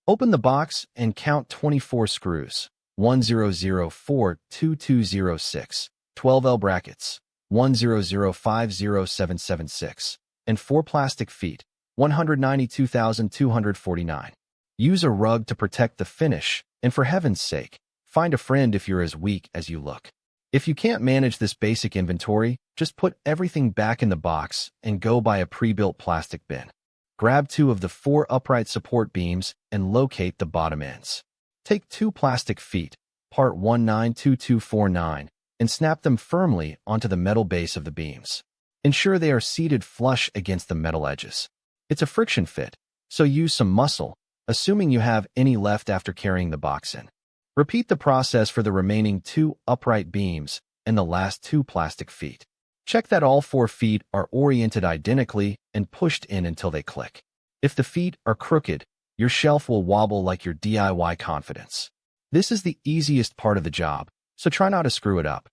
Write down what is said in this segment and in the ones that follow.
Open the box and count 24 screws. 10042206, 12 L brackets, 10050776, and 4 plastic feet, 192,249. Use a rug to protect the finish, and for heaven's sake, find a friend if you're as weak as you look. If you can't manage this basic inventory, just put everything back in the box and go buy a pre-built plastic bin. Grab 2 of the 4 upright support beams and locate the bottom ends. Take 2 plastic feet, part 192249, and snap them firmly onto the metal base of the beams. Ensure they are seated flush against the metal edges. It's a friction fit, so use some muscle, assuming you have any left after carrying the box in. Repeat the process for the remaining 2 upright beams and the last 2 plastic feet. Check that all 4 feet are oriented identically and pushed in until they click. If the feet are crooked, your shelf will wobble like your DIY confidence. This is the easiest part of the job, so try not to screw it up.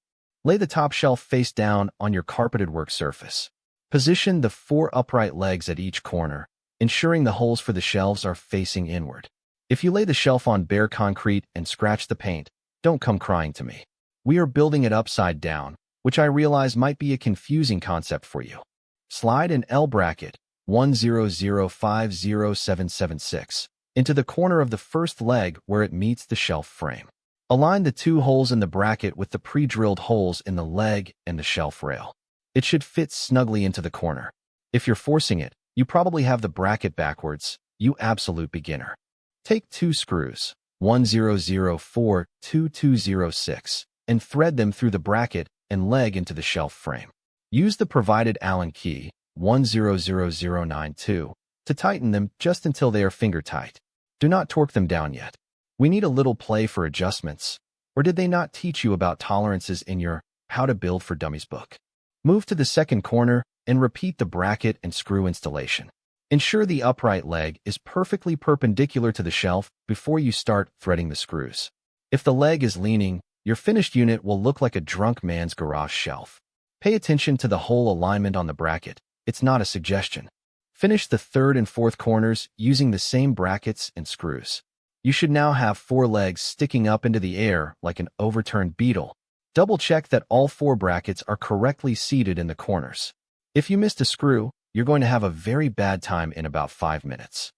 Lay the top shelf face down on your carpeted work surface. Position the 4 upright legs at each corner, ensuring the holes for the shelves are facing inward. If you lay the shelf on bare concrete and scratch the paint, don't come crying to me. We are building it upside down, which I realize might be a confusing concept for you. Slide an L bracket, 10050776, into the corner of the first leg where it meets the shelf frame. Align the 2 holes in the bracket with the pre-drilled holes in the leg and the shelf rail. It should fit snugly into the corner. If you're forcing it, you probably have the bracket backwards, you absolute beginner. Take 2 screws, 10042206, and thread them through the bracket and leg into the shelf frame. Use the provided Allen key, 100092, to tighten them just until they are finger tight. Do not torque them down yet. We need a little play for adjustments. Or did they not teach you about tolerances in your How to Build for Dummies book? Move to the second corner and repeat the bracket and screw installation. Ensure the upright leg is perfectly perpendicular to the shelf before you start threading the screws. If the leg is leaning, your finished unit will look like a drunk man's garage shelf. Pay attention to the hole alignment on the bracket. It's not a suggestion. Finish the 3rd and 4th corners using the same brackets and screws. You should now have 4 legs sticking up into the air like an overturned beetle. Double-check that all 4 brackets are correctly seated in the corners. If you missed a screw, you're going to have a very bad time in about 5 minutes.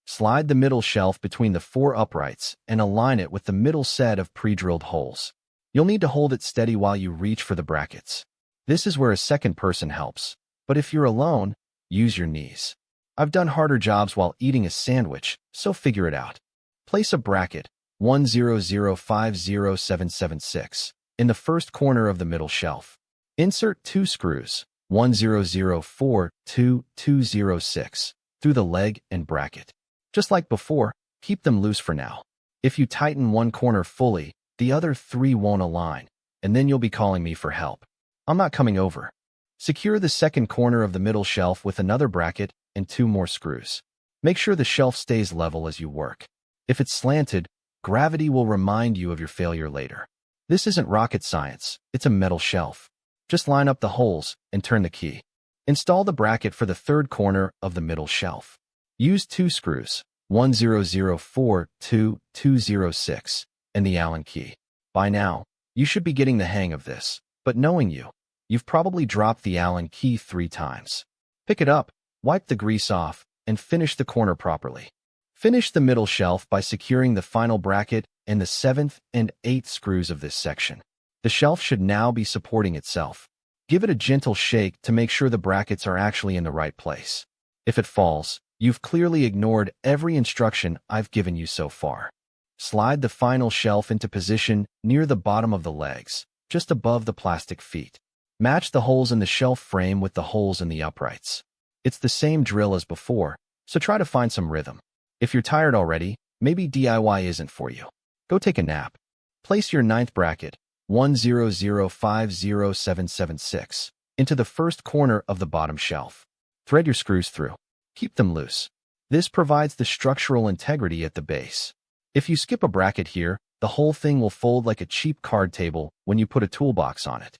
Slide the middle shelf between the 4 uprights and align it with the middle set of pre-drilled holes. You'll need to hold it steady while you reach for the brackets. This is where a second person helps, but if you're alone, use your knees. I've done harder jobs while eating a sandwich, so figure it out. Place a bracket, 10050776, in the first corner of the middle shelf. Insert 2 screws, 10042206, through the leg and bracket. Just like before, keep them loose for now. If you tighten one corner fully, the other 3 won't align, and then you'll be calling me for help. I'm not coming over. Secure the second corner of the middle shelf with another bracket and 2 more screws. Make sure the shelf stays level as you work. If it's slanted, gravity will remind you of your failure later. This isn't rocket science, it's a metal shelf. Just line up the holes and turn the key. Install the bracket for the 3rd corner of the middle shelf. Use 2 screws, 10042206, and the Allen key. By now, you should be getting the hang of this, but knowing you, you've probably dropped the Allen key 3 times. Pick it up, wipe the grease off, and finish the corner properly. Finish the middle shelf by securing the final bracket and the 7th and 8th screws of this section. The shelf should now be supporting itself. Give it a gentle shake to make sure the brackets are actually in the right place. If it falls, you've clearly ignored every instruction I've given you so far. Slide the final shelf into position near the bottom of the legs, just above the plastic feet. Match the holes in the shelf frame with the holes in the uprights. It's the same drill as before, so try to find some rhythm. If you're tired already, maybe DIY isn't for you. Go take a nap. Place your 9th bracket, 10050776, into the first corner of the bottom shelf. Thread your screws through. Keep them loose. This provides the structural integrity at the base. If you skip a bracket here, the whole thing will fold like a cheap card table when you put a toolbox on it.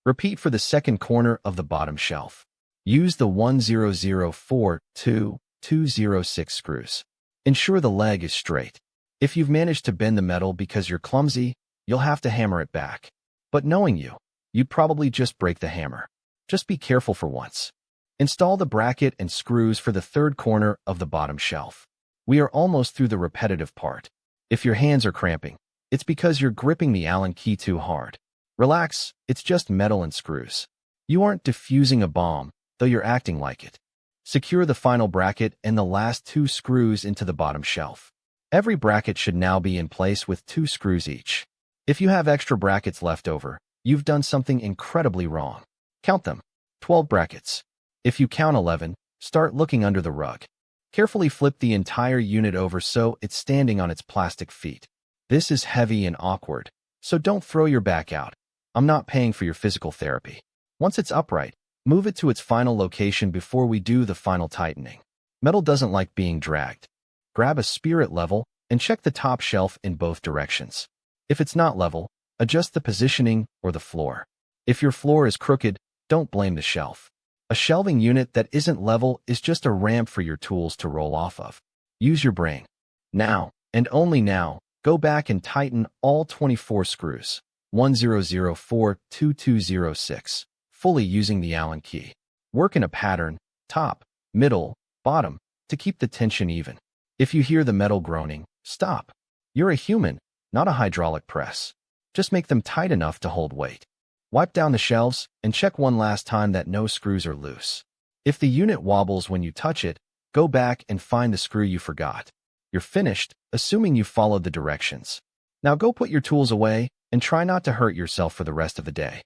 Repeat for the second corner of the bottom shelf. Use the 10042206 screws. Ensure the leg is straight. If you've managed to bend the metal because you're clumsy, you'll have to hammer it back. But knowing you, you'd probably just break the hammer. Just be careful for once. Install the bracket and screws for the third corner of the bottom shelf. We are almost through the repetitive part. If your hands are cramping, it's because you're gripping the Allen key too hard. Relax, it's just metal and screws. You aren't defusing a bomb, though you're acting like it. Secure the final bracket and the last 2 screws into the bottom shelf. Every bracket should now be in place with 2 screws each. If you have extra brackets left over, you've done something incredibly wrong. Count them. 12 brackets. If you count 11, start looking under the rug. Carefully flip the entire unit over so it's standing on its plastic feet. This is heavy and awkward, so don't throw your back out. I'm not paying for your physical therapy. Once it's upright, move it to its final location before we do the final tightening. Metal doesn't like being dragged. Grab a spirit level and check the top shelf in both directions. If it's not level, adjust the positioning or the floor. If your floor is crooked, don't blame the shelf. A shelving unit that isn't level is just a ramp for your tools to roll off of. Use your brain. Now, and only now, go back and tighten all 24 screws, 1004, 2206, fully using the Allen key. Work in a pattern, top, middle, bottom, to keep the tension even. If you hear the metal groaning, stop. You're a human, not a hydraulic press. Just make them tight enough to hold weight. Wipe down the shelves and check one last time that no screws are loose. If the unit wobbles when you touch it, go back and find the screw you forgot. You're finished, assuming you followed the directions. Now go put your tools away and try not to hurt yourself for the rest of the day.